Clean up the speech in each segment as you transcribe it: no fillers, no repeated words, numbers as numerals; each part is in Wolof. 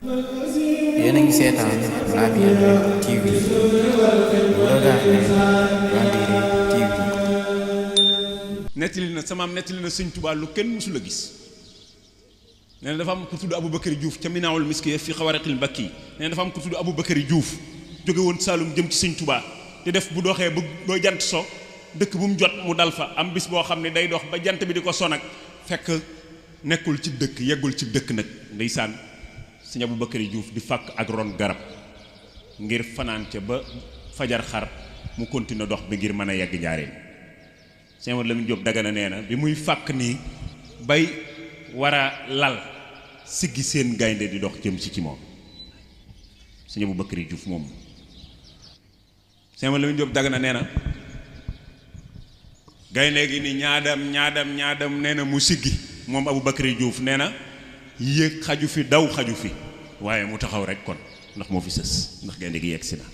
yéen a ngi seetaan Labiane TV bu Regardez Labiane TV. nettali na samaam nettali na sëñ Tuubaa lu kenn mësul a gis nee na dafa am ku tudd Aboubacry Diouf ca Minaawul Miski fi Xawaraqil Mbakki nee na dafa am ku tudd Aboubacry Diouf jóge woon Saalum jëm ci sëñ Tuubaa di def bu doxee ba jant so dëkk bu mu jot mu dal fa am bis boo xam ne day dox ba jant bi di ko son ak fekk nekkul ci dëkk yeggul ci dëkk nag ndeysaan sëñ Aboubacry Diouf di fàkk ak ron garab ngir fanaan ca ba fajar xar mu continuer dox bi ngir mën a yegg Njaaréem sëñ Amadou Lamine Diop Dagana nee na bi muy fàkk nii bay war a lal siggi seen gaynde di dox jëm ci moom sëñ Aboubacry Diouf moom sëñ Amadou Lamine Diop Dagana nee na gaynde gi ni ñaadam nee na mu siggi moom Aboubacry Diouf nee na yéeg xaju fi daw xaju fi waaye mu taxaw rek kon ndax moo fi sës ndax gaynde gi yegg si na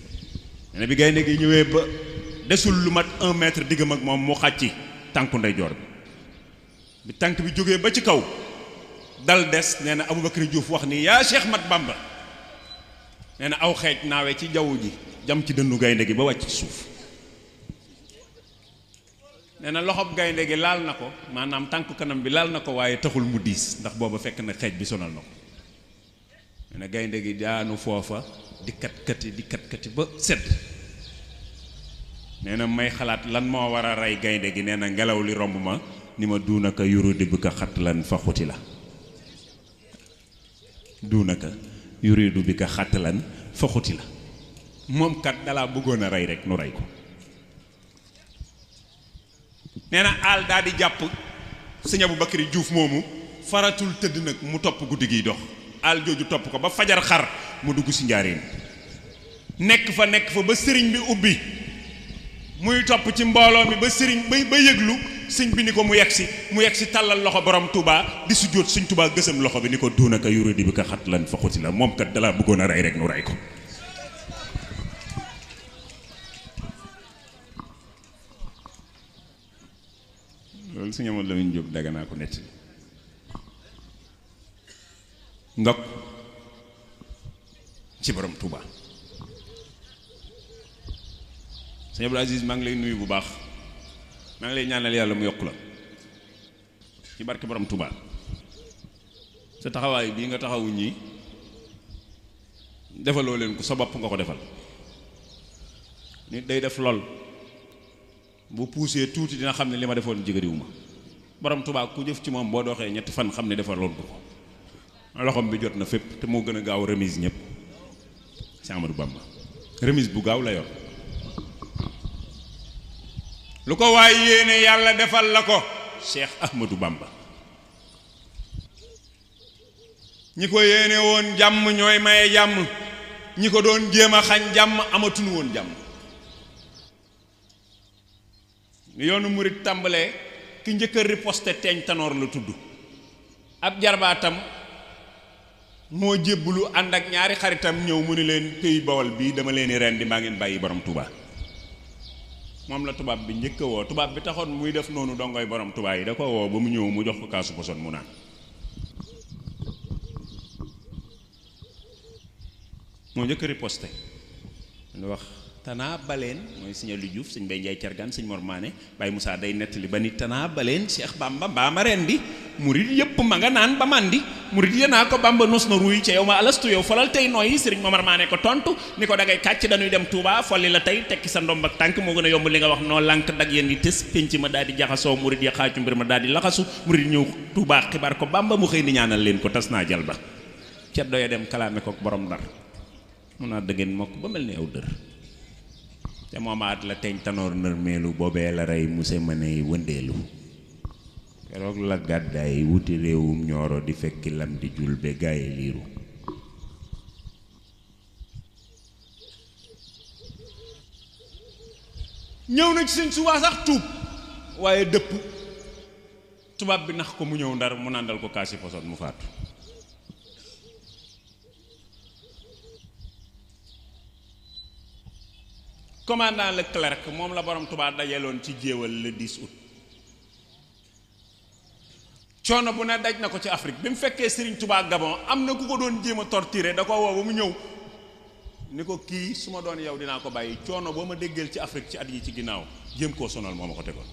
nee na bi gaynde gi ñëwee ba desul lu mat 1 mètre diggam ak moom mu xàcci tànku ndeyjoor bi tànk bi jógee ba ci kaw dal des nee na Aboubacry Diouf wax ni yaa Cheikh Mat Bamba nee na aw xeej naawe ci jaww ji jam ci dënnu gaynde gi ba wàcc ci suuf nee na loxob gaynde gi laal na ko maanaam tànku kanam bi laal na ko waaye taxul mu diis ndax booba fekk na xeej bi sonal na ko nee na gaynde gi daanu foofa di kat-kati ba sedd nee na may xalaat lan moo war a rey gaynde gi nee na ngelaw li romb ma ni ma duunaka yuru di bi ka xat lan fa xuti la duunaka yuridu bi ka xat lan fa xuti la moom kat dalaa bëggoon a rey rek nu rey ko nee na aal daal di jàpp sëñ Aboubacry Diouf moomu faratul tëdd nag mu topp guddi giy dox aal jooju topp ko ba fajar xar mu dugg si Njaaréem nekk fa ba sëriñ bi ubbi muy topp ci mbooloo mi ba sëriñ ba yëglu sëñ bi ni ko mu yegsi tàllal loxo borom Touba di sujjóot sëñ Touba gësam loxo bi ni ko duunaka yuridi bi ka xat lan fa xuti la moom kat dalaa bëggoon a rey rek nu rey ko loolu sëñ Amadou Lamine Diop Dagana ko nett ndok ci borom Touba sëñ Abdou Aziz maa ngi lay nuyu bu baax maa ngi lay ñaanal yàlla mu yokku la ci barke borom Touba sa taxawaay bii nga taxawu ñii defaloo leen ko sa bopp nga ko defal nit day def lool bu puusee tuuti dina xam ne li ma defoon jigéeniwu ma borom Touba ku jëf ci moom boo doxee ñetti fan xam ne defaloon ko loxom bi jot na fépp te moo gën a gaaw remise ñëpp Cheikh Amadou Bamba remise bu gaaw la yor lu ko waay yéene yàlla defal la ko Cheikh Ahmadou Bamba ñi ko yéene woon jàmm ñooy maye jàmm ñi ko doon jéem a xañ jàmm amatuñu woon jàmm yoonu murit tàmbalee ki njëkk a riposte teeñ tanoor la tudd ab jarbaatam moo jébbulu ànd ak ñaari xaritam ñëw mu ni leen pays Bawol bii dama leen di rendi maa ngeen bàyyi borom Touba moom la tubaab bi njëkk a woo tubaab bi taxoon muy def noonu dongoy borom Touba yi da ko woo ba mu ñëw mu jox ko kaasu poson mu naan moo njëkk a riposte lu wax tanaa baleen mooy sëñ Aliou Diouf sëñ Bay Njaay Cargaan sëñ Mor Maane Baye Moussa day nettali ba ni tanaa baleen Cheikh Bamba mbaa ma rendi murit yëpp ma nga naan ba mandi murit yéenaa ko Bamba nos na ruuy ca yow ma alastu yow falal tey nooyi sëriñ Momar Maane ko tontu ni ko dangay kàcc dañuy dem Touba folli la tey tekki sa ndomb ak tànk moo gën a yomb li nga wax noo lànk dag yéen di tës penc ma daal di jaxasoo murit ya xaacu mbir ma daal di laxasu murit ñëw Touba xibaar ko Bamba mu xëy ni ñaanal leen ko tas naa jal ba ca doya dem kalaame ko borom Ndar mun naa dëggeen mokk ba mel ni aw dër te moomaat la teeñ tanoor nërmeelu boobee la rey muse mëney wëndeelu keroog la gàddaay wuti réewum ñooro di fekki lam di jul be gaaye liiru ñëw na ci sëñ Tuubaa sax tuub waaye dëpp tubaab bi nax ko mu ñëw Ndar mu nàndal ko kaasi poson mu faatu commandant Leclerc moom la borom Touba dajaloon ci jéewal le 10 août coono bu ne daj na ko ci Afrique bi mu fekkee Serigne Touba Gabon am na ku ko doon jéem a torturer da ko woo ba mu ñëw ni ko kii su ma doon yow dinaa ko bàyyi coono boo ma déggal ci Afrique ci at yi ci ginnaaw jéem koo sonal moo ma ko tegoon.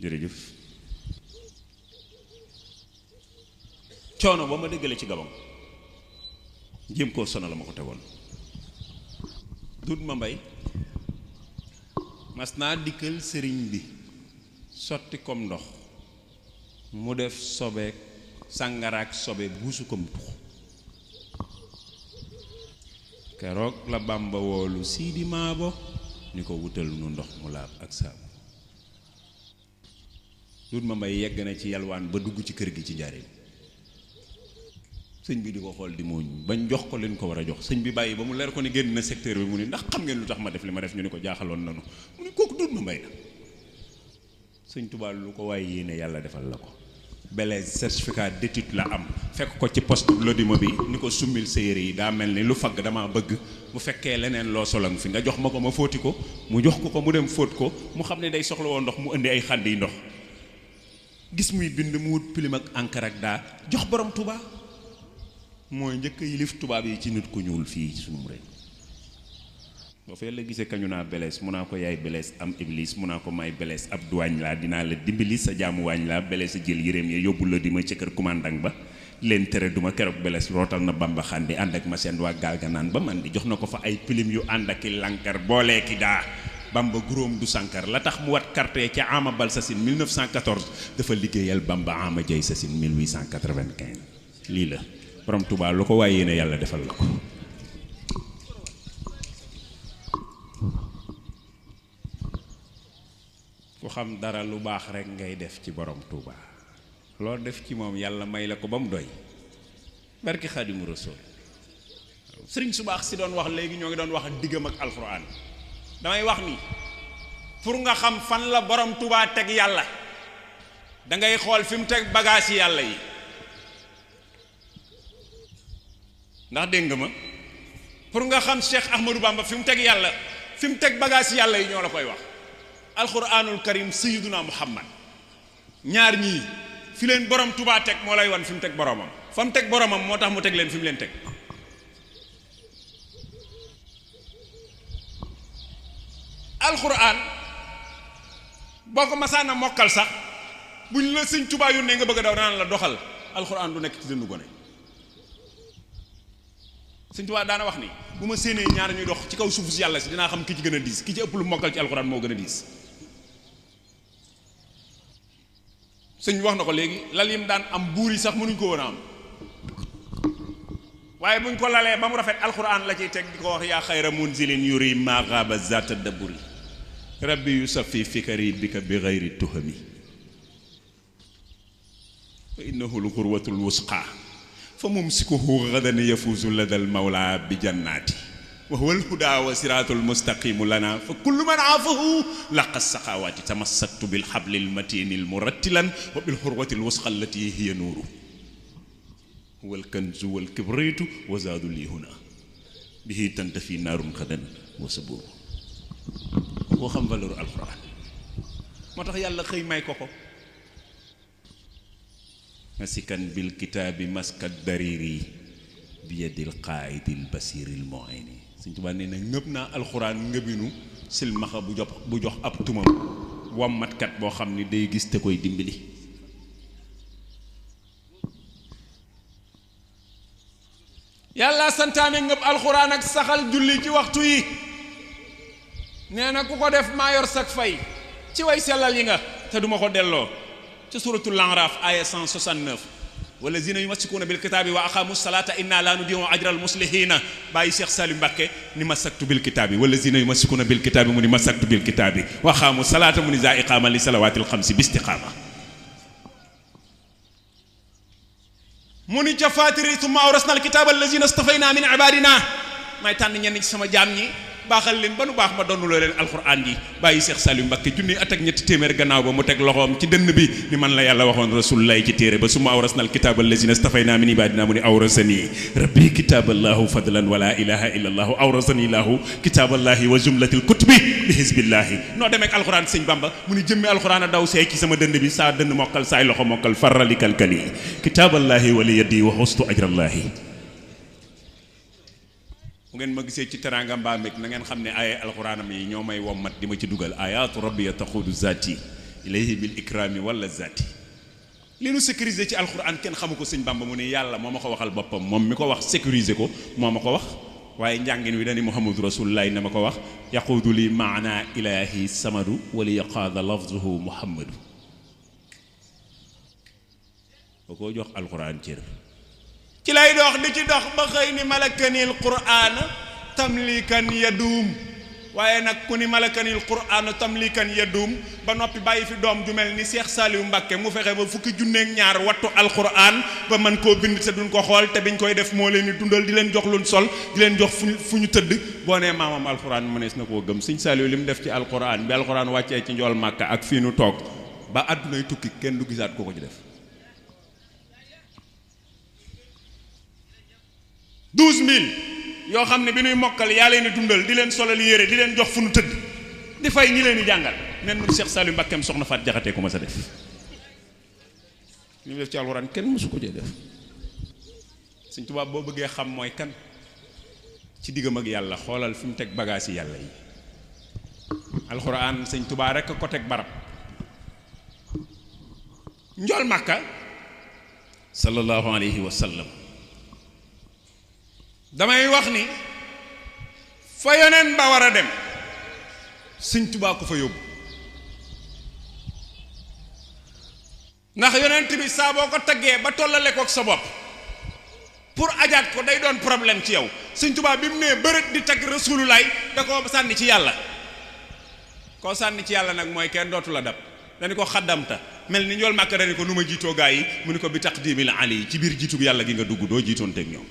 jërëjëf coono boo ma déggale ci Gabon jéem koo sonal ma ko tegoon. dut ma mbay mas naa dikkal sëriñ bi sotti kom ndox mu def sobeek sàngaraak sobe buusu kom tux keroog la Bàmba woolu Siidi Maabo ni ko wutal nu ndox mu laab ak saabu. dut ma mbay yegg na ci yalwaan ba dugg ci kër gi ci njaareem sëñ bi di ko xool di mooñ bañ jox ko leen ko war a jox sëñ bi bàyyi ba mu leer ko ni génn na secteur bi mu ni ndax xam ngeen lu tax ma def li ma def ñu ni ko jaaxaloon nanu mu ni kooku dut ma mbay la. sëñ Tuubaa lu ko waaye yéene yàlla defal la ko. Blaise certificat d'étude la am fekk ko ci poste Lodimo bi ni ko summil sa yére yi daa mel ni lu fagg dama bëgg bu fekkee leneen loo solang fi nga jox ma ko ma fóoti ko mu jox ko mu dem fóot ko mu xam ne day soxla woo ndox mu indi ay xànd yi ndox gis muy bind mu wut pilim ak encre ak daa jox borom Touba. mooy njëkk yilif tubaab yi ci nit ku ñuul fii ci suñu réew. boo fa yàlla gisee kañu naa Blaise mun naa ko yaay Blaise am Iblis mun naa ko may Blaise ab duwaañ laa dinaa la dimbali sa jaamu waañ laa Blaise jël yéreem ya yóbbu la di ma ca kër commandant ba leen tere duma keroog Blaise rootal na Bamba xandi ànd ak ma seen waa gaal ga naan ba man di jox na ko fa ay pilim yu ànd ak i lankar boolee ki daa Bamba guróom du sankar la tax mu wat carte ca Ama Bal Sassine 1914 dafa liggéeyal Bamba Ama Jay Sassine 1895 lii la borom Touba lu ko waaye yéene yàlla defal la ko. ku xam dara lu baax rek ngay def ci borom Touba loo def ci moom yàlla may la ko ba mu doy barki Xaadimu Rasuul. sëriñ su baax si doon wax léegi ñoo ngi doon wax diggam ak alxuraan damay wax ni pour nga xam fan la borom Touba teg yàlla da ngay xool fi mu teg bagage yi yàlla yi. ndax dégg nga ma pour nga xam Cheikh Ahmadou Bamba fi mu teg yàlla fi mu teg bagage yàlla yi ñoo la koy wax. alquranul karim sayyiduna Muhammad ñaar ñii fi leen borom Touba teg moo lay wan fi mu teg boromam fa mu teg boromam moo tax mu teg leen fi mu leen teg. alquran boo ko masaana mokkal sax buñ la sëñ Touba yónnee nga bëgg a daw danaan la doxal alquran du nekk ci dëndu gone. sëñ Tuubaa daana wax ni bu ma séenee ñaar ñuy dox ci kaw suufu si yàlla si dinaa xam ki ci gën a diis ki ci ëpp lu mokkal ci alxuraan moo gën a diis. sëñ bi wax na ko léegi lal yim daan am buur yi sax mënuñ ko woon a am waaye buñ ko lalee ba mu rafet alxuraan la ciy teg di ko wax yaa xayra munzilin yuri maa gaaba zaata daburi rabbi yusafi fikari bika bi gayri tuhami fa innahu l xurwatul wusqa fa mumsikuhu gadan yafuuzu ladal mawla bi jannaati wa huwa alhuda wa siraatul mustaqimu lana fa kullu man aafahu laqa saqawaati tamassaktu bil hablil matinil murattilan wa bil xurwatil wusqa allati hiya nuuru huwa alkanzu wal kibritu wa zaadu li huna bihi tantafi naarun gadan wa saburu koo xam valeur alquran moo tax yàlla xëy may ko ko masikan bil kitaabi maskat dariri bi yadil qaayidil basiril mu'ini Sëñ Tuubaa nee na ngëb naa alxuraan ngëbinu silmaxa bu jox ab tumam wammatkat boo xam ni day gis te koy dimbali. yàlla santaane ngëb alxuraan ak saxal julli ci waxtu yi nee na ku ko def maa yor sak fay ci way sellal yi nga te duma ko delloo ci suratul Araf aya 169 walazina yumassikuuna bil kitaabi wa aqaamu salaata inna laa nudii'u ajral muslihina bàyyi Cheikh Salim Mbacké ni masaktu bil kitaabi walazina yumassikuuna bil kitaabi mu ni masaktu bil kitaabi wa aqaamu salaata mu ni za iqaama li salawaatil xamsi bi istiqaama mu ni ca faatiri summa awrasna al kitaaba allazina stafaynaa min ibaadina may tànn ñenn ci sama jaam ñi baaxal leen ba nu baax ma doonuloo leen alxuraan ji bàyyi Cheikh Saliou Mbacké junni at ak ñetti téeméer gannaaw ba mu teg loxoom ci dënn bi ni man la yàlla waxoon rasulullahi ci téere ba summa awrasnal kitaaba allazina stafayna min ibadina mu ni awrasani rabbi kitaaballahu fadlan wala ilaha illa allahu awrasani lahu kitaaballahi wa jumlatil kutubi bi hizbillahi noo demee ak alxuraan sëñ Bamba mu ni jëmmi alxuraan a daw seey ci sama dënd bi saa dënd mokkal saay loxo mokkal farrali kalkali kitaaballahi wali yaddi wa xustu ajrallahi bu ngeen ma gisee ci teraanga mbaa meg na ngeen xam ne ay alxuraanam yi ñoo may wommat di ma ci dugal ayatu rabbi taxudu zati ilayhi bil ikrami wala zati li nu sécuriser ci alxuraan kenn xamu ko sëñ Bamba mu ne yàlla moo ma ko waxal boppam moom mi ko wax sécuriser ko moo ma ko wax waaye njàngin wi dani muhammadu rasulullahi na ma ko wax yaquudu li maana ilahi samadu wali yaqaada lafzuhu muhammadu boo ko jox alxuraan cër ci lay dox di ci dox ba xëy ni malakanil qur'aan tamlikan yaduum waaye nag ku ni malakanil qur'aan tamlikan yaduum ba noppi bàyyi fi doom ju mel ni Cheikh Saliou Mbacké mu fexe ba fukki junneeg ñaar wattu alqur'aan ba man koo bind te duñ ko xool te biñ koy def moo leen di dundal di leen jox luñ sol di leen jox fu ñu tëdd boo nee maamam alqur'aan mënees na koo gëm sëñ Saliou li mu def ci alqur'aan bi alqur'aan wàccee ci njool Màkka ak fii nu toog ba àddunay tukki kenn du gisaat ko ko ci def 12000 yoo xam ne bi ñuy mokkal yaa leen di dundal di leen solal yére di leen jox fu nu tëdd di fay ñi leen di jàngal nen mu Cheikh Saliou Mbacké soxna Faat Jaxate ko ma sa def li mu def ci alxuraan kenn mësu ko cee def Sëñ Tuubaa boo bëggee xam mooy kan ci diggam ak yàlla xoolal fi mu teg bagaas yi yàlla yi alxuraan Sëñ Tuubaa rek ko teg barab njool Màkka sallallahu alayhi wa sallam damay wax ni fa yoneen ba war a dem Sëñ Tuubaa ko fa yóbbu ndax yonent bi saa boo ko taggee ba tollale kook sa bopp pour ajaat ko day doon problème ci yow Sëñ Tuubaa bi mu nee bërët di tagg Rasulullaay da ko sànni ci yàlla koo sànni ci yàlla nag mooy kenn dootu la dab dañu ko xaddamta mel ni njool Màkka dañu ko nu ma jiitoo gaa yi mu ni ko bi taqdimil ali ci biir jiitu bi yàlla gi nga dugg doo jiitoon teg ñoom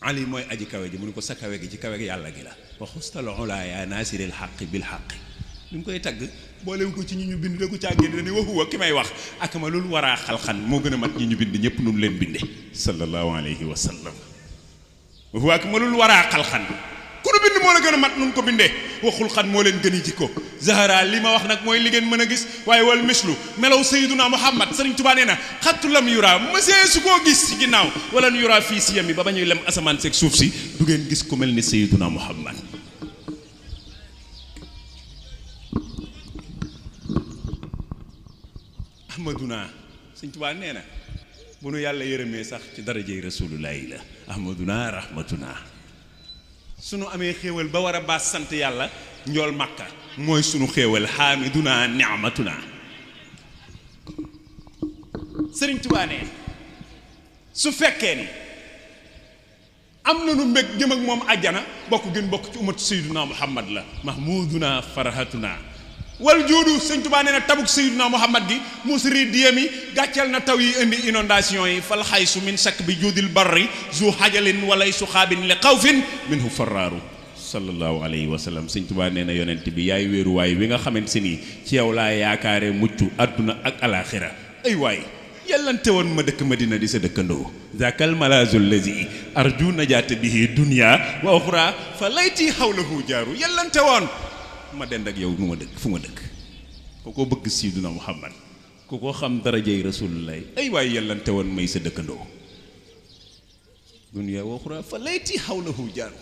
ali mooy aji kawe ji mu ne ko sa kawe gi ci kawe gi yàlla gi la wa xustal ula ya nasiril xaqi bil xaqi li mu koy tagg boolewu ko ci ñi ñu bind da ko càggéen dani waxuwa ki may wax ak ma lul waraa xalxan moo gën a mat ñi ñu bind ñëpp nun leen binde sallallahu alayhi wa sallam waxuwa ak ma lul waraa xalxan ku nu bind moo la gën a mat nun ko bindee waxul xan moo leen gën a jikko zahara li ma wax nag mooy li ngeen mën a gis waaye wal mislu melaw sayyiduna muhammad Sëriñ Tuubaa nee na xattu lam yura mësee su koo gis ci ginnaaw wala nu yura fii si yam yi ba ba ñuy lem asamaan seeg suuf si du ngeen gis ku mel ni sayyiduna muhammad ahmaduna Sëriñ Tuubaa nee na bu nu yàlla yërëmee sax ci darajey rasulullahi la ahmaduna rahmatuna sunu amee xéewal ba war a baas sant yàlla njool Màkka mooy sunu xéewal xaamiduna ni'matuna Sëriñ Tuubaa ne su fekkee ni am na nu mbég jëm ak moom àjjana bokk gën bokk ci umatu sayyiduna muhammad la mahmuduna farahatuna wal joodu Sëriñ Tuubaa nee na tabuk sayyiduna muhammad gi musri diyami gàcceel na taw yi indi inondation yi fal xaysu min sakk bi juudil barri zu xajalin walay su xaabin li xawfin minhu faraaru sallallahu alayhi wa sallam Sëriñ Tuubaa nee na yonent bi yaay wéeruwaay wi nga xamante si nii ci yow laa yaakaare mucc àdduna ak alaxira ay waay yàllante woon ma dëkk Madina di sa dëkkandoo zakal malazul lazi arju najaata bihi dunya wa uxra fa layti xawlahu jaaru yàllante woon ma dend ak yow nu ma dëkk fu ma dëkk ku ko bëgg Sayyiduna Muhammad ku ko xam darajey rasulullahi ay waay yàllante woon may sa dëkkandoo dunya wa uxra fa layti xawlahu jaaru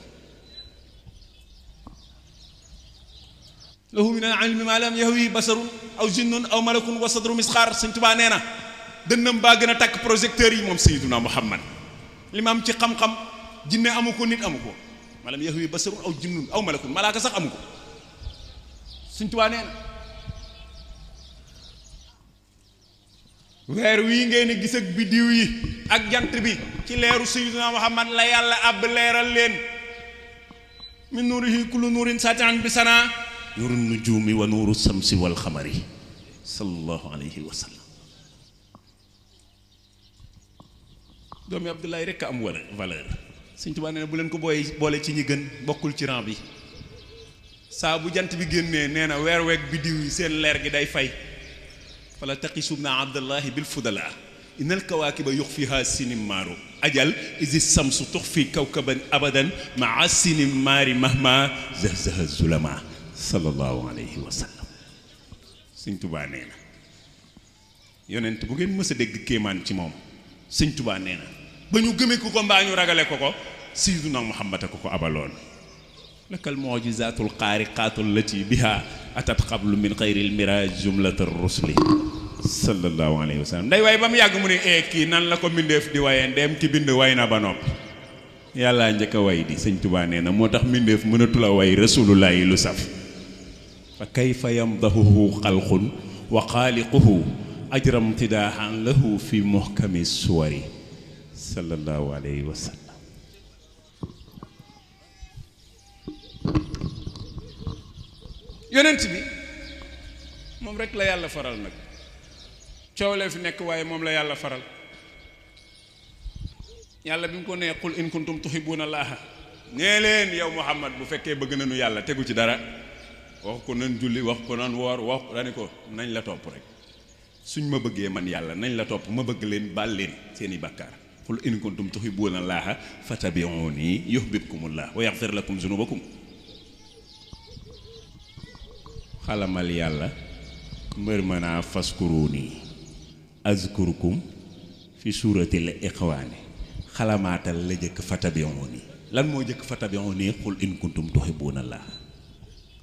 lahu min al-ilmi ma lam yahwi basarun aw jinnun aw malakun wa sadru misxaar Sëñ Tuubaa nee na dënnam baa gën a takk projecteur yi moom Sayyiduna Muhammad li ma am ci xam-xam jinne amu ko nit amu ko ma lam yahwi basarun aw jinnun aw malakun malaaka sax amu ko Sëñ Tuubaa nee na weer wii ngeen gis ak biddiw yi ak jant bi ci leeru Sayyiduna Muhammad la yàlla àbb leeral leen min nuurihi kullu nuurin saati'an bi sana nuuru nujuumi wa nuuru samsi wal xamari sallallahu alayhi wa sallam doomi Abdoulaye rekk am valeur Sëñ Tuubaa nee na bu leen ko boole ci ñi gën, bokkul ci rang bi. saa bu jant bi génnee nee na weer weeg biddiw yi seen leer gi day fay. fala taqisubna abdallahi bil fudala innal kawaakiba yuxfiha sinimaaru ajal isi samsu tux fi kawkaban abadan maa sinimaari mahma zahzaha zulama sallallahu alayhi wa sallam. Sëñ Tuubaa nee na yonent bu ngeen mës a dégg kéemaan ci moom Sëñ Tuubaa nee na ba ñu gëmee ko mbaa ñu ragale ko Sayyiduna Muhammad a ko abaloon. lakal mu'jizaatul xaariqaatul lati biha atat qablu min xayril miraaj jumlatar rusli sallallahu alayhi wa sallam. nday waay ba mu yàgg mu ne kii nan la ko mbindeef di waaye ndeem ki bind way na ba noppi yàlla njëkk a way di. Sëñ Tuubaa nee na moo tax mbindeef mënatul a way rasulullahi lu saf. fa kayfa yamdahuhu xalqun wa xaaliquhu ajram tidaahan lahu fi muhkami suwari sallallahu alayhi wa sallam. yonent bi moom rek la yàlla faral nag coow lee fi nekk waaye moom la yàlla faral. yàlla bi mu ko nee qul in kuntum tuhibbuna allaha nee leen yow Muhammad bu fekkee bëgg nañu yàlla tegu ci dara wax ko nan julli wax ko nan woor wax dani ko nañ la topp rek. suñ ma bëggee man yàlla nañ la topp ma bëgg leen baal leen seeni bàkkaar. qul in kuntum tuhibbuna allaha fattabi'uni yuhbibkumullah wa yaghfir lakum zunubakum. xalamal yàlla mbër mënaa faskuruni azkurkum fi suuratil ikhwaani xalamaatal la jëkk fattabi'uni. lan moo jëkk fattabi'uni qul in kuntum tuhibbuna allah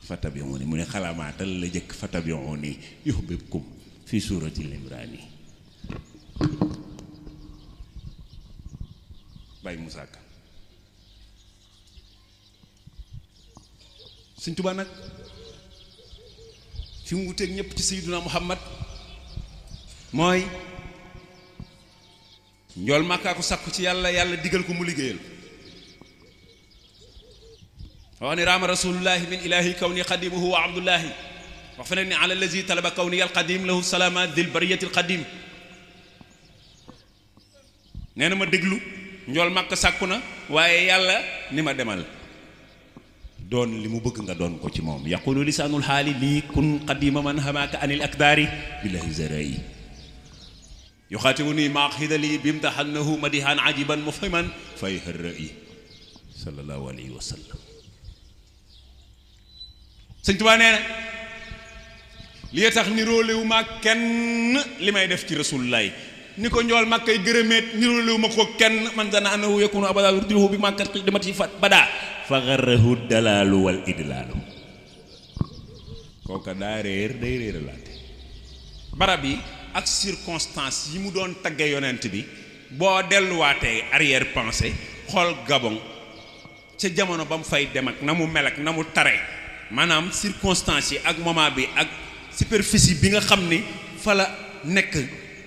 fattabi'uni mu ne xalamaatal la jëkk fattabi'uni yuhbibkum fi suuratil imraani. Baye Moussa Ka. Sëñ Tuubaa nag fi mu wuteeg ñëpp ci Sayyiduna Muhammad mooy njool Màkkaa ko sàkku ci yàlla yàlla digal ko mu liggéeyal. wax ni raama rasulullahi min ilahi kawni xadimuhu wa abdullahi wax fe ne ni ala allazi talaba kawni al qadim lahu salama dil bariyati al qadim. nee na ma déglu njool Màkka sàkku na waaye yàlla ni ma demal doon li mu bëgg nga doon ko ci moom. yaqulu lisaanul xaali lii kun qadima man hamaaka anil akdaari billahi zarai yuxaatibu nii maa xidali bimtaxannahu madihan ajiban mufhiman fay hërrai sallallahu alayhi wa sallam. Sëñ Tuubaa nee na li tax niróolewu ma kenn li may def ci rasulullaay ni ko njool mag kay gërëmeet niróolewu ma ko kenn man dana annahu yakunu abada wirdihu bi màkkat xidmati fat badaa fa garrahu dalaalu wal idlaalu. kooka daa réer day réeralaate. barab yi ak circonstance yi mu doon tagge yonent bi boo delluwaatee arrière pensée xool Gabon ca jamono ba mu fay dem ak na mu mel ak na mu tare maanaam circonstance yi ak moment bi ak superficie bi nga xam ni fa la nekk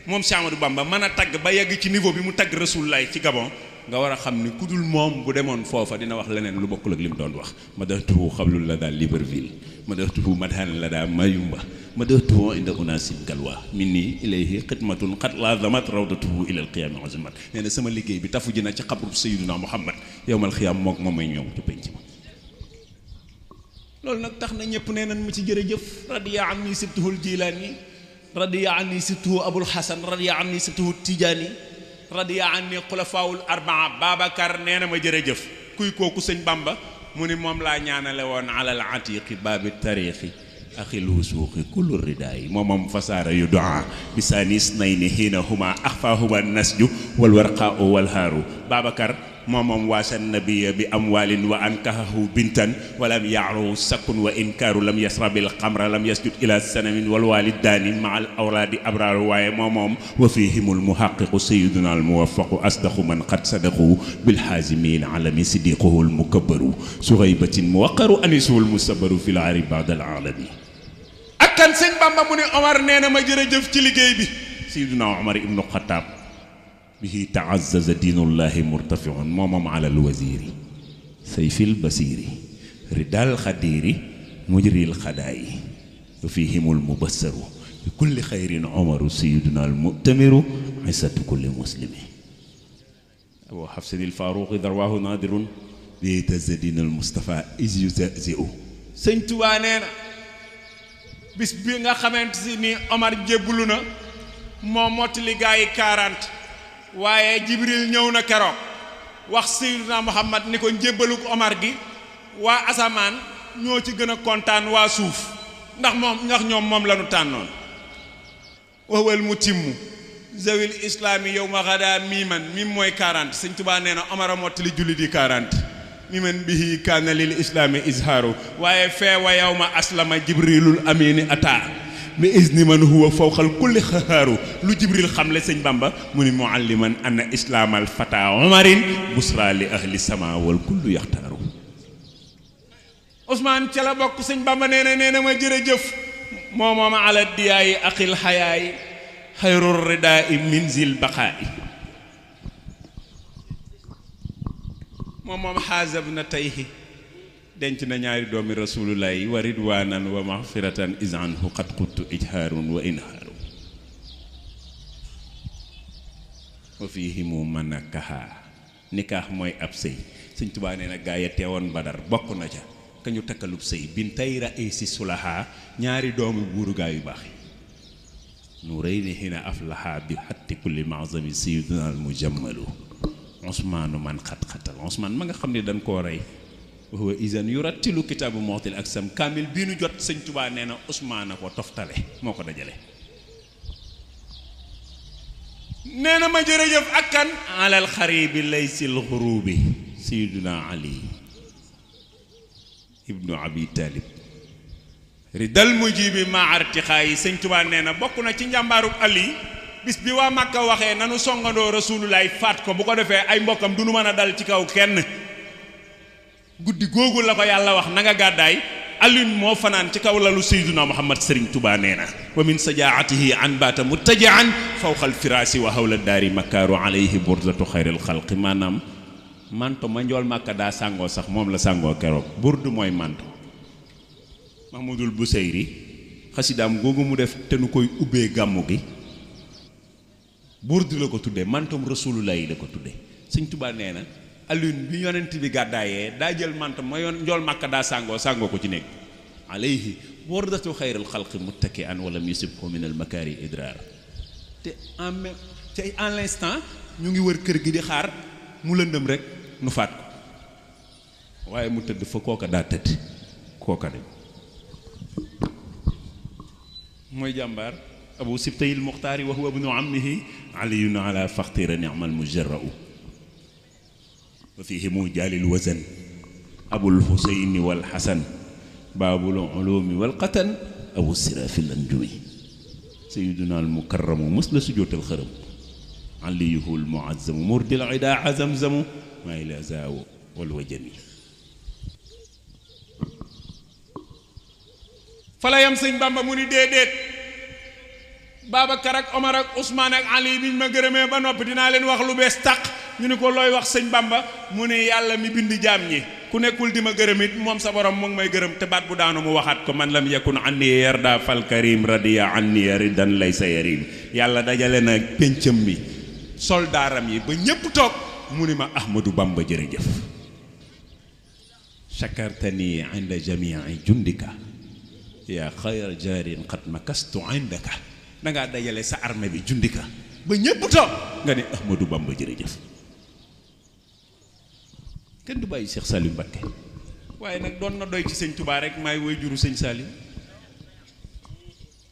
moom Cheikh Ahmadou Bamba mën a tagg ba yegg ci niveau bi mu tagg Rasulullaay ci Gabon nga war a xam ni ku dul moom bu demoon foofa dina wax leneen lu bokkul ak li mu doon wax. madatuhu xablul la daal Libreville madatuhu madhan la daal Mayumba madatuhu inda unasim galwa min nii ilayhi xidmatun xat lazamat rawdatuhu ilal qiyaami azimat. nee na sama liggéey bi tafu ji na ci xabru Sayyiduna Muhammad yowmal xiyaam mook moom may ñëw ci penc ma. loolu nag tax na ñëpp nee nañ ma ci jërëjëf. radiya anni sibtuhul jilaani radiya anni sibtuhu abul hasan radiya anni sibtuhu tijaani radiya anni xulafaawul arbaa. Babacar nee na ma jërëjëf. kuy kooku sëñ Bamba mu ni moom laa ñaanale woon alal atiqi baabi tariixi axil husuuqi kullu ridaayi moomam fasaara yu doa bisaanis nay ni xiina huma axfaahuma nasju wal warqaau wal haaru. Babacar moomam waasan nabiya bi amwaalin wa ankahahu bintan walam yaaru sakkun wa inkaaru lam yasrabil xamra lam yasjud ila sanamin wal walidaani ma al awlaadi abraaru. waaye moomoom wa fihimul muhaqiqu sayyiduna al muwaffaqu asdaqu man qad sadaqu bil haazimiin alami sidiquhu al mukabbaru suhaybatin muwaqaru anisuhu al musabaru fil aari ba'da al aalami. ak kan sëñ Bamba mu ne Omar nee na ma jërëjëf ci liggéey bi. sayyiduna Omar ibnu Xattaab bihi taazzaza diinullahi murtafiun moomam alal waziri sayfil basiri ridal xadiri mujril xadaayi wa fihimul mubassaru bi kulli xayrin omaru sayiduna al mutamiru isatu kulli muslimi. abu xafsin alfaaruqi darwaahu naadirun bi tazadin al mustafa is yuzaziu sëñ Tuubaa nee na bis bi nga xamante si ni Omar jébbalu na moo mottali gaa yi 40 waaye Jibril ñëw na keroog wax Seydina Muhammad ni ko njébbaluk Omar gi waa asamaan ñoo ci gën a kontaan waa suuf ndax ñoom moom la ñu tànnoon wawal mu timmu zawil islaami yow ma xadaa miiman mim mooy 40 sëñ Tuubaa nee na Omar a mottali julli di 40 miman bihi kaana lil islaami izhaaru waaye feewa yow ma aslama jibrilul amini ata bi izni man huwa fawqal kulli xahaaru lu jibril xamle sëñ Bamba mu ni mualliman anna islaamal fata omarin busra li ahli sama wal kullu yaxtaaru Ousmane ca la bokk sëñ Bamba nee na ma jërëjëf moom ala diyaayi aqil xayaayi xayrul ridaai min zil baqaa'i moom xaasab na tayhi denc na ñaari doomi rasulullahi wa ridwanan wa maxfiratan is anhu qad quttu ijhaarun wa inhaaru wa fihimu manakaha nikaax mooy ab sëy sëñ Tuubaa nee na gaa ya teewoon Badar bokk na ca ka ñu takkalub sëy bintay raisi sulaha ñaari doomi buuru gaa yu baax yi nurayni hina aflaha bi xatti kulli maazami sayyidina al mujammalu Ousmane man xat-xatal Ousmane ma nga xam ne dañ koo rey wa izan yurattilu kitaabu mootil ak sam kaamil bii nu jot sëñ Tuubaa nee na Ousmane a ko toftale moo ko dajale nee na ma jërëjëf ak kan alal xaribi laysil xurubi sayyiduna ali ibnu abi talib ridal mujibi ma artixaayi sëñ Tuubaa nee na bokk na ci njàmbaarub ali bis bi waa Makka waxee nanu songandoo rasulullaay faat ko bu ko defee ay mbokkam du nu mën a dal ci kaw kenn guddi googu la ko yàlla wax na nga gàddaay Alioune moo fanaan ci kaw lalu Seydina Muhammad Serigne Touba nee na wa min sajaatihi an baata muttajian fawqal firaasi wa hawla daari makaaru alayhi burdatu xayril xalqi maanaam manto ma njool Makka daa sàngoo sax moom la sàngoo keroog burdu mooy manto Mahmoudul Busayri xasidaam googu mu def te nu koy ubbee gàmmu gi burdu la ko tuddee mantom rasulullah yi la ko tuddee sëñ Tuubaa nee na Alioune bi yonent bi gàddaayee daa jël mantom ma yoon njool Makka daa sàngoo ko ci nekk alayhi burdatu xayril xalqi muttaki an walam yusibhu min al makaari idraar te en l'instant ñu ngi wër kër gi di xaar mu lëndëm rek nu faat ko waaye mu tëdd fa kooka daa tëdd kooka dem mooy jàmbaar abu sibtayil muxtaari wa huwa ibnu ammihi aliyun ala faxtira ni'mal mujarra'u wa fihi mujalil wazan abul husayni wal hasan baabul ulumi wal qatan abu sirafil anjumi sayyiduna al mukarramu mës la sujootal xërëm aliyuhu al muazzamu murdil idaa zamzamu maa ila zaawo wal wajami fala yam sëñ Bamba mu ni déedéet Babacar ak Omar ak Ousmane ak Ali biñ ma gërëmee ba noppi dinaa leen wax lu bees tàq ñu ni ko looy wax sëñ Bamba mu ne yàlla mi bind jaam ñi ku nekkul di ma gërëm it moom sa borom mu ngi may gërëm te baat bu daanu mu waxaat ko man lam yakun anni yarda fal karim radiya anni ridan laysa yarim yàlla dajale na péncam mi soldaaram yi ba ñépp toog mu ni ma Ahmadou Bamba jërëjëf shakartani inda jamii jundika yaa xayra jaarin xat makastu indaka dangaa dajale sa armée bi jundika ba ñépp toog nga ne Ahmadou Bamba jërëjëf kenn du bàyyi Cheikh Saliou Mbacké waaye nag doon na doy ci sëñ Touba rek maay woy juru sëñ Saliou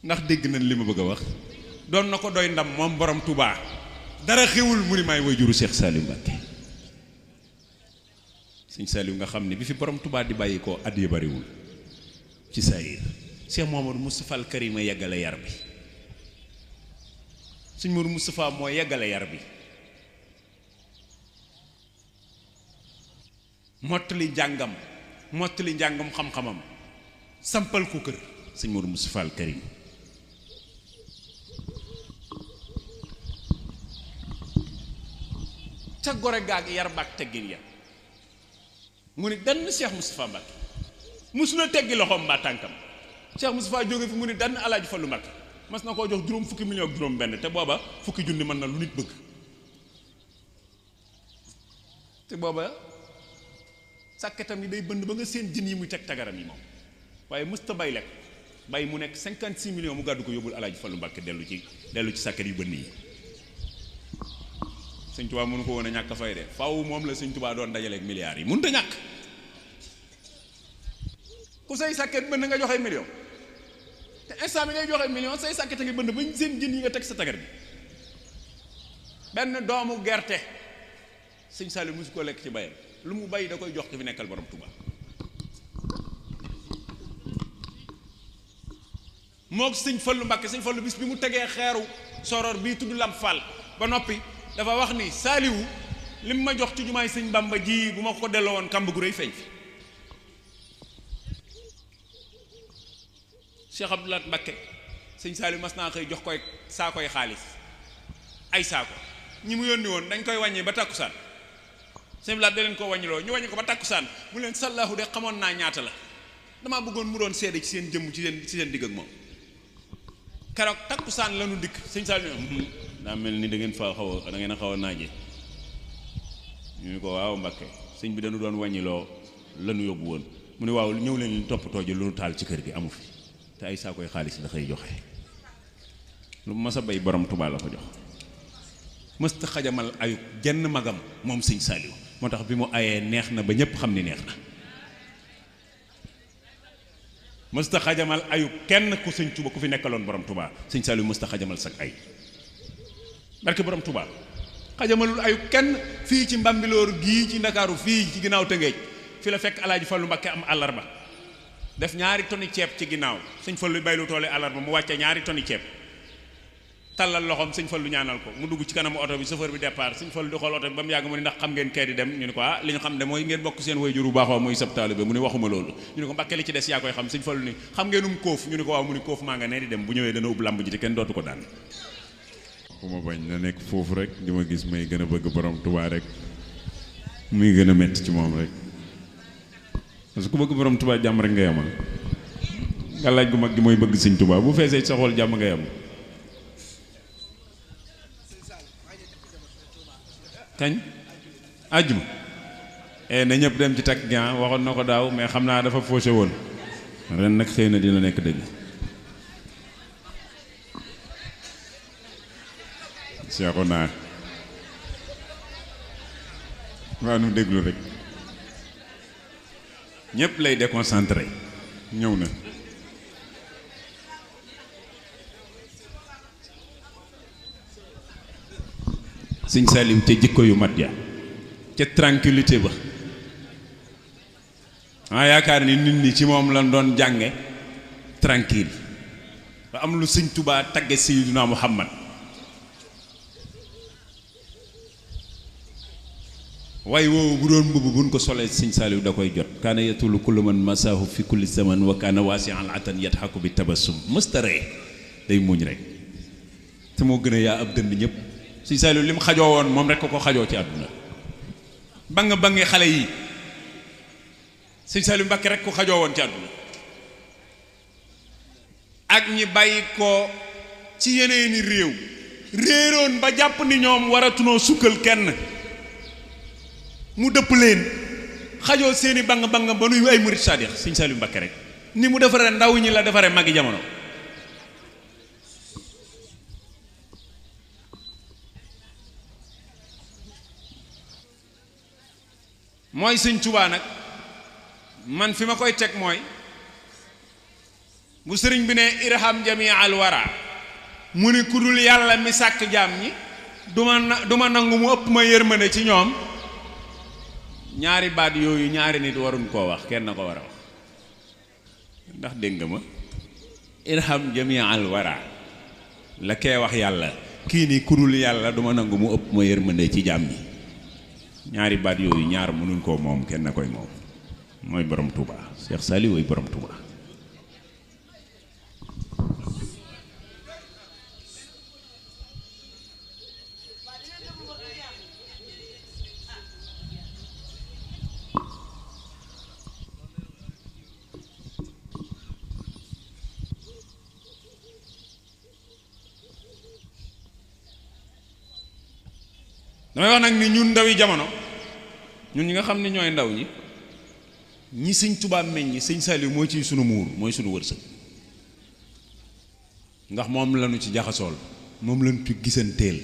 ndax dégg nañ li ma bëgg a wax doon na ko doy ndam moom borom Touba dara xewul mu ni maay woy juru Cheikh Saliou Mbacké sëñ Saliou nga xam ne bi fi borom Touba di bàyyi ko at yi bariwul ci saayir Cheikh Mouhamadou Moustapha al Karim a yeggale yar bi sëñ Mourou Moustapha moo yeggale yar bi mottali njàngam mottali njàngam xam-xamam sampal ko kër sëñ Mourou Moustapha al Karim ca gore gaag yar baag teggin ya mu ni dann Cheikh Moustapha Mbacké musula teggi loxoom mbaa tànkam Cheikh Moustapha jóge fi mu ni dann Alaaji Fallu Mbacké mas na koo jox juróom fukki million ak juróom benn te booba fukki junni mën na lu nit bëgg te booba sàkketam yi day bënd ba nga seen jën yi muy teg tagaram yi moom waaye mësta bay lekk bay mu nekk 56 millions mu gàddu ko yóbbul Alaaji Fallu Mbàkke dellu ci sàkket yu bënn yi. Sëñ Tuubaa mënu ko woon a ñàkk fay de faaw moom la Sëñ Tuubaa doon dajaleeg milliards yi mënut a ñàkk ku say sàkket bënn nga joxe million te instant bi ngay joxe million say sàkket a ngi bënn ba seen jën yi nga teg sa tagar bi. benn doomu gerte Sëñ Saliou musu ko lekk ci bayam lu mu bay da koy jox ki fi nekkal borom Tuubaa. moog Sëñ Fallu Mbàkke Sëñ Fallu bis bi mu tegee xeeru soror bii tudd Lamp Fall ba noppi dafa wax ni Saliou li mu ma jox ci jumaay Sëñ Bamba ji bu ma ko delloo woon kamb gu rëy feeñ fi. Cheikh Abdoulaye Mbàkke Sëñ Saliou mas naa xëy jox koy saakoy xaalis ay saako ñi mu yónni woon dañ koy wàññi ba tàkkusaan sëñ Blaat da leen ko wàññiloo ñu wàññi ko ba tàkkusaan mu leen sallaahu de xamoon naa ñaata la damaa bëggoon mu doon seede ci seen jëmm ci seen digg ak moom. keroog tàkkusaan lanu dikk Sëñ Saliou daa mel ni da ngeen fa xaw a xaw a naaje ñu ni ko waaw Mbàkke sëñ bi dañu doon wàññiloo lanu yóbbu woon mu ne waaw ñëw leen toppatoo ji lu nu taal ci kër gi amu fi te ay saakoy xaalis la xëy joxe lu mas a bay borom Tuubaa la ko jox. mësta xajamal ayu jenn magam moom Sëñ Saliou moo tax bi mu ayee neex na ba ñépp xam ni neex na. mësta xajamal ayu kenn ku Sëñ Tuubaa ku fi nekkaloon borom Tuubaa Sëñ Saliou mësta xajamal sag ay barke borom Tuubaa xajamalul ayu kenn fii ci Mbambilor gii ci Ndakaaru fii ci ginnaaw Tëngéej fi la fekk Alaaji Fallu Mbàkke am àllarba def ñaari toni ceeb ci ginnaaw Sëñ Fallu baylu toole àllarba mu wàcce ñaari toni ceeb tallal loxoom Sëñ Fallu ñaanal ko mu dugg ci kanamu oto bi chauffeur bi départ Sëñ Fallu di xool oto bi ba mu yàgg mu ne ndax xam ngeen kay di dem ñu ne ko li ñu xam de mooy ngeen bokk seen waajur bu baaxoo muy sab taalibe mu ne waxuma loolu ñu ne ko Mbàkke li ci des yaa koy xam Sëñ Fallu ni xam ngeenum kóof ñu ne ko waaw mu ne kóof maa nga ne di dem bu ñëwee dana ub làmb ji te kenn dootu ko daan. ku ma bañ na nekk foofu rek di ma gis may gën a bëgg borom Tuubaa rek muy gën a metti ci moom rek parce que ku bëgg borom Tuubaa jàmm rek ngay amal gàllaaj gu mag gi mooy bëgg Sëñ Tuubaa bu feesee sa xol jàmm ngay am. kañ àjjuma na ñëpp dem ci takk gan waxoon na ko daaw mais xam naa dafa faussé woon ren nag xëy na dina nekk dëgg. seexu naa waa nu déglu rek ñëpp lay déconcentré ñëw na. Sëñ Saliou ca jikko yu mat ja ca tranquillité ba yaakaar ni nit ñi ci moom lañ doon jànge tranquille ba am lu Sëñ Tuubaa tagge Sayyiduna Muhammad waaye woowu bu doon mbubb buñ ko solee Sëñ Saliou da koy jot kaana yatulu kullu man masaahu fi kulli zaman wa kaana waasi'an atan yadhaku bi tabassum mësta ree day muñ rek te moo gën a yaa ab dënd ñëpp Sëñ Saliou li mu xajoo woon moom rek ko xajoo ci àdduna bangi xale yi Sëñ Saliou Mbàkke rek ko xajoo woon ci àdduna ak ñi bàyyi ko ci yeneeni réew réeroon ba jàpp ni ñoom waratunoo sukkal kenn mu dëpp leen xajoo seeni bang ba nuy ay murit saadix Sëñ Saliou Mbàkke rek ni mu defaree ndaw ñi la defaree magi jamono. mooy Sëñ Tuubaa nag man fi ma koy teg mooy bu sëriñ bi ne irham jami al wara mu ni ku dul yàlla mi sàkk jaam ñi du ma nangu mu ëpp ma yërmande ci ñoom ñaari baat yooyu ñaari nit waruñ koo wax kenn ko war a wax ndax dégg nga ma irham jami al wara la kee wax yàlla kii ni ku dul yàlla du ma nangu mu ëpp ma yërmande ci jaam ñi ñaari baat yooyu ñaar mënuñ koo moom kenn koy moom mooy borom Touba Cheikh Saliou way borom Touba. damay wax nag ni ñun ndawi jamono ñun ñi nga xam ne ñooy ndaw ñi sëñ Tuubaa meññi sëñ Saliou mooy ci sunu muur mooy sunu wërsëg ndax moom lañu ci jaxasool moom lañu ci gisanteel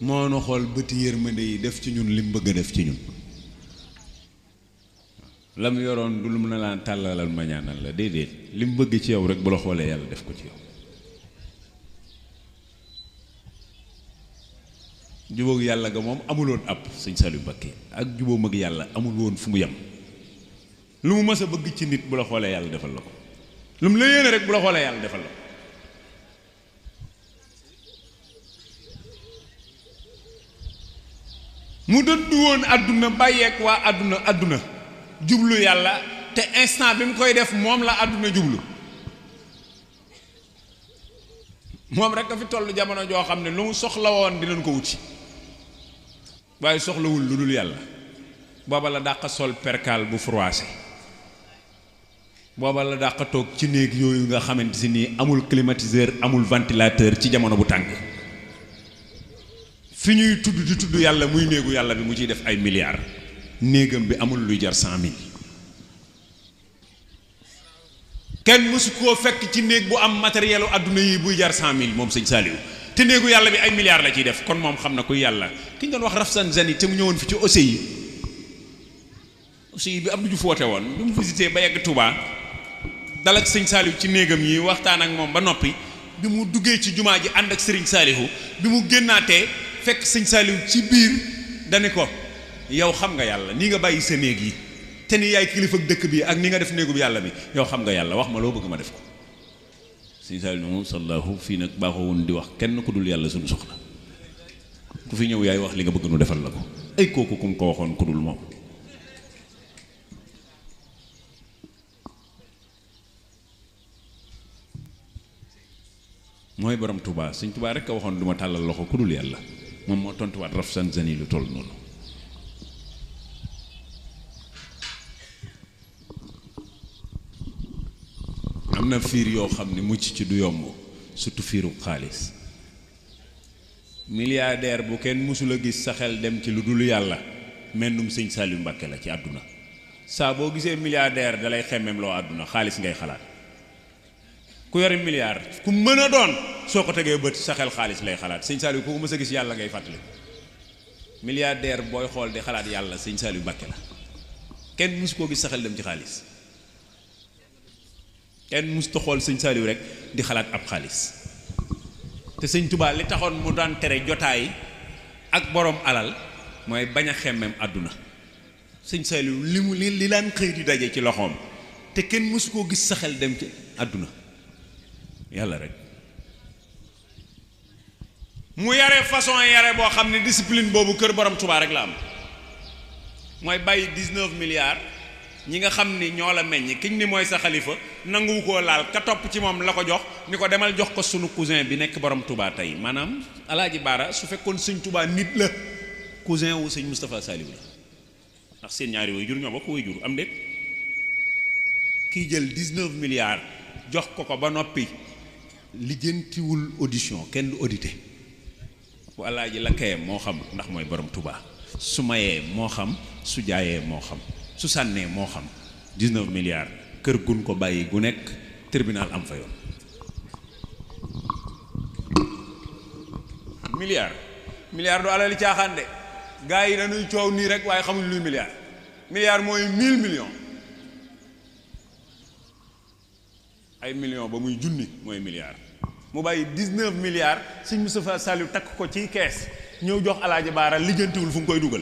moo nu xool bëti yërmande yi def ci ñun lim bëgg a def ci ñun lam yoroon du lu mu na laan tàllalal ma ñaanal la déedéet lim bëgg ci yow rek bu la xoolee yàlla def ko ci yow jubóog yàlla ga moom amuloon ab sëñ Saliou Mbacké ak jubóom ak yàlla amul woon fu mu yem lu mu mës a bëgg ci nit bu la xoolee yàlla defal la ko lu mu la yéene rek bu la xoolee yàlla defal la ko mu dëddu woon àdduna bàyyeek waa àdduna jublu yàlla te instant bi mu koy def moom la àdduna jublu moom rek a fi toll jamono joo xam ne lu mu soxla woon dinañ ko wuti waaye soxlawul lu dul yàlla booba la dàq sol perkaal bu froissé booba la dàq toog ci néeg yooyu nga xamante si nii amul climatiseur amul ventilateur ci jamono bu tàng fi ñuy tudd di tudd yàlla muy néegu yàlla bi mu ciy def ay milliards néegam bi amul luy jar 100 000 kenn mësu koo fekk ci néeg bu am matériel àdduna yi buy jar 100 000 moom sëñ Saliou te néegu yàlla bi ay milliards la ciy def kon moom xam na kuy yàlla ki ñu doon wax Rafsanjani te mu ñëwoon fi ci OCI bi Abdou Diouf woote woon bi mu visité ba yegg Touba dal ak sëñ Saliou ci néegam yi waxtaan ak moom ba noppi bi mu duggee ci jumaa ji ànd ak Serigne Saliou bi mu génnaatee fekk sëñ Saliou ci biir dani ko yow xam nga yàlla ni nga bàyyi sa néeg yi te ni yaay kilifa dëkk bi ak ni nga def néegu bi yàlla bi yow xam nga yàlla wax ma loo bëgg ma def ko sëñ Saliou moom sallahu fii nag baaxoo woon di wax kenn ku dul yàlla suñu soxla ku fi ñëw yaay wax li nga bëgg nu defal la ko ay kooku kum ko waxoon ku dul moom mooy borom Touba sëñ Touba rek a waxoon du ma tàllal loxo ku dul yàlla moom moo tontuwaat Rafsanjani lu toll noonu am na fiir yoo xam ne mucc ci du yomb surtout fiiru xaalis milliardaire bu kenn mësula gis sa xel dem ci lu dul yàlla mennum sëñ Saliou Mbacké la ci àdduna saa boo gisee milliardaire dalay xemmem loo àdduna xaalis ngay xalaat ku yore milliard ku mën a doon soo ko tegee bët sa xel xaalis lay xalaat sëñ Saliou ku ko mës a gis yàlla ngay fàttali milliardaire booy xool di xalaat yàlla sëñ Saliou Mbacké la kenn mësu koo gis sa xel dem ci xaalis kenn mësu ta xool sëñ Saliou rek di xalaat ab xaalis te sëñ Touba li taxoon mu daan tere jotaay ak borom alal mooy bañ a xemmem àdduna sëñ Saliou li daan xëy di daje ci loxoom te kenn mësu koo gis sa xel dem ci àdduna yàlla rek mu yare façon yare boo xam ne discipline boobu kër borom Touba rek la am mooy bàyyi 19 milliards ñi nga xam ni ñoo la meññ kiñ ni mooy sa xalifa nanguwu koo laal ka topp ci moom la ko jox ni ko demal jox ko sunu cousin bi nekk borom Touba tey maanaam Alaaji Baara su fekkoon sëñ Touba nit la cousin wu sëñ Moustapha Saliou la ndax seen ñaari way jur ñoo bokk way jur am déet kii jël 19 milliards jox ko ba noppi lijjantiwul audition kenn du audité bu Alaaji la kayee moo xam ndax mooy borom Touba su mayee moo xam su jaayee moo xam su sànnee moo xam 19 milliards kër gun ko bàyyi gu nekk tribunal am fa yoon milliard du alali caaxaan de gars yi dañuy coow nii rek waaye xamuñ luy milliard mooy 1000 millions ay millions ba muy junni mooy milliard mu bàyyi 19 milliards sëñ Moustapha Saliou takk ko ci kees ñëw jox Alaaji Baara lijjantiwul fu mu koy dugal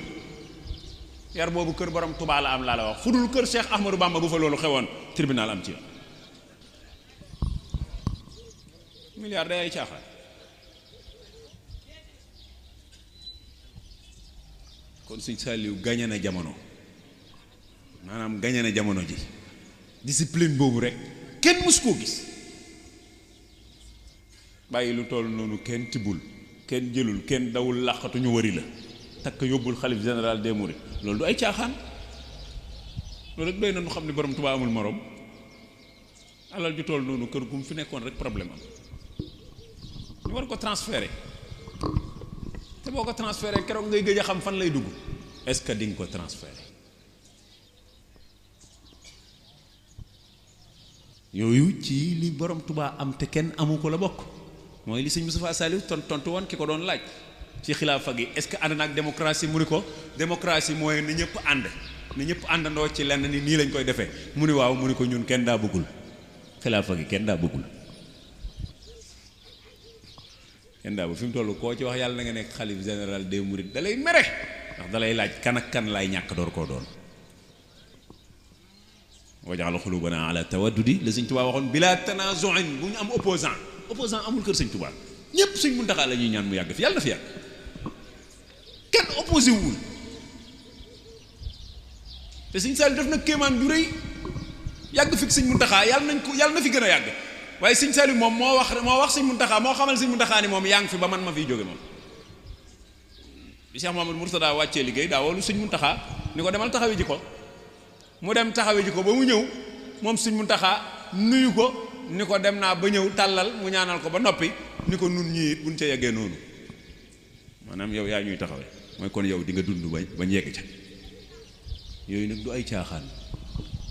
yar boobu kër borom Touba la am laa la wax fu dul kër Cheikh Ahmadou Bamba bu fa loolu xewoon tribunal am ci milliard day ay caaxaan kon sëñ Saliou gañe na jamono maanaam gañe na jamono ji discipline boobu rek kenn mës koo gis bàyyi lu toll noonu kenn tibbul kenn jëlul kenn dawul làqatu ñu wari la takk yóbbul xalif général des mourides loolu du ay caaxaan loolu rek doy na nu xam ne borom Touba amul morom alal ju toll noonu kër gu mu fi nekkoon rek problème am ñu war ko transféré te boo ko transféré keroog ngay gëj a xam fan lay dugg est-ce que di nga ko transféré. yooyu ci li borom Tuubaa am te kenn amu ko la bokk mooy li sëñ Moustapha Saliou tontu woon ki ko doon laaj ci xilaafa gi est-ce que ànd na ak démocratie mu ni ko démocratie mooy ni ñëpp ànd ni ñëpp àndandoo ci lenn ni nii lañ koy defee mu ni waaw mu ni ko ñun kenn daa bëggul xilaafa gi kenn daa bëggul fi mu toll koo ci wax yàlla na nga nekk xalif général des mourides da lay mere ndax da lay laaj kan ak kan laay ñàkk door koo doon wajaxal xulubana ala tawaddudi la sëñ Tuubaa waxoon bila tanazuin bu ñu am opposant amul kër sëñ Tuubaa ñépp sëñ Muntaxaa la ñuy ñaan mu yàgg fi yàlla na fi yàgg kenn opposé wul te sëñ Saliou def na kéemaan ju rëy yàgg fi sëñ Muntaxaa yàlla na fi gën a yàgg waaye sëñ Saliou moom moo wax sëñ Muntaxaa moo xamal sëñ Muntaxaa ni moom yaa ngi fi ba man ma fiy jóge moom bi Cheikh Mamadou Mourtada wàccee liggéey daa woolu sëñ Muntaxaa ni ko demal taxawi ji ko mu dem taxawi ji ko ba mu ñëw moom sëñ Muntaxaa nuyu ko ni ko dem naa ba ñëw tàllal mu ñaanal ko ba noppi ni ko nun ñii it buñ ca yeggee noonu maanaam yow yaa ñuy taxawee mooy kon yow di nga dund ba yegg ca yooyu nag du ay caaxaan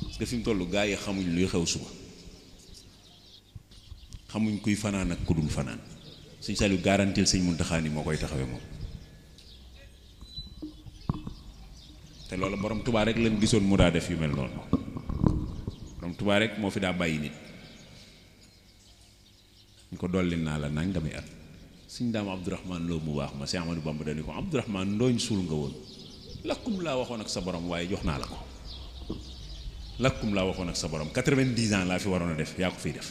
parce que fi mu toll gaa yi xamuñ luy xew suba xamuñ kuy fanaan ak ku dul fanaan sëñ Saliou garantil sëñ Muntaxaa ni moo koy taxawee moom te loolu borom Tuubaa rek lañ gisoon mu daa def yu mel noonu borom Tuubaa rek moo fi daa bàyyi nit ñu ko dolli naa la nangami at suñ daam Abdourahman Lo mu baax ma Cheikh Amadou Bamba dañu ko Abdourahman ndooñ suul nga woon lakkum laa waxoon ak sa borom waaye jox naa la ko lakkum laa waxoon ak sa borom 90 ans laa fi waroon a def yaa ko fiy def